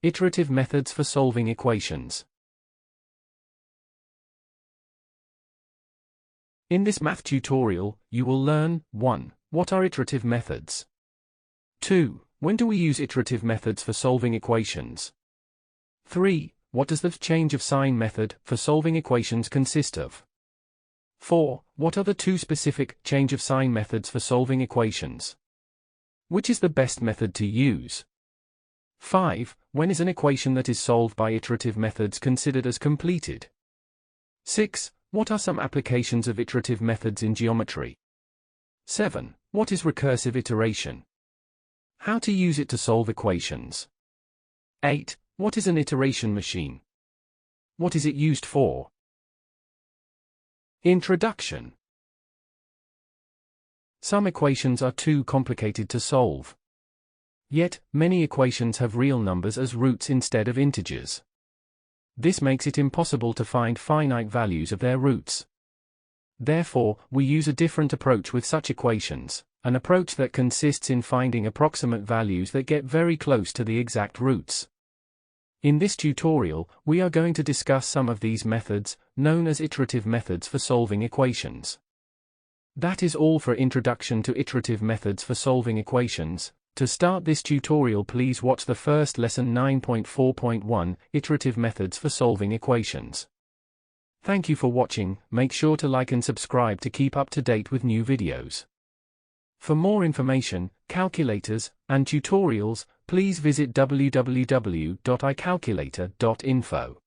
Iterative methods for solving equations. In this math tutorial, you will learn 1. What are iterative methods? 2. When do we use iterative methods for solving equations? 3. What does the change of sign method for solving equations consist of? 4. What are the two specific change of sign methods for solving equations? Which is the best method to use? 5. When is an equation that is solved by iterative methods considered as completed? 6. What are some applications of iterative methods in geometry? 7. What is recursive iteration? How to use it to solve equations? 8. What is an iteration machine? What is it used for? Introduction. Some equations are too complicated to solve. Yet, many equations have real numbers as roots instead of integers. This makes it impossible to find finite values of their roots. Therefore, we use a different approach with such equations, an approach that consists in finding approximate values that get very close to the exact roots. In this tutorial, we are going to discuss some of these methods, known as iterative methods for solving equations. That is all for Introduction to Iterative Methods for Solving Equations. To start this tutorial, please watch the first lesson 9.4.1, Iterative Methods for Solving Equations. Thank you for watching. Make sure to like and subscribe to keep up to date with new videos. For more information, calculators, and tutorials, please visit www.icalculator.info.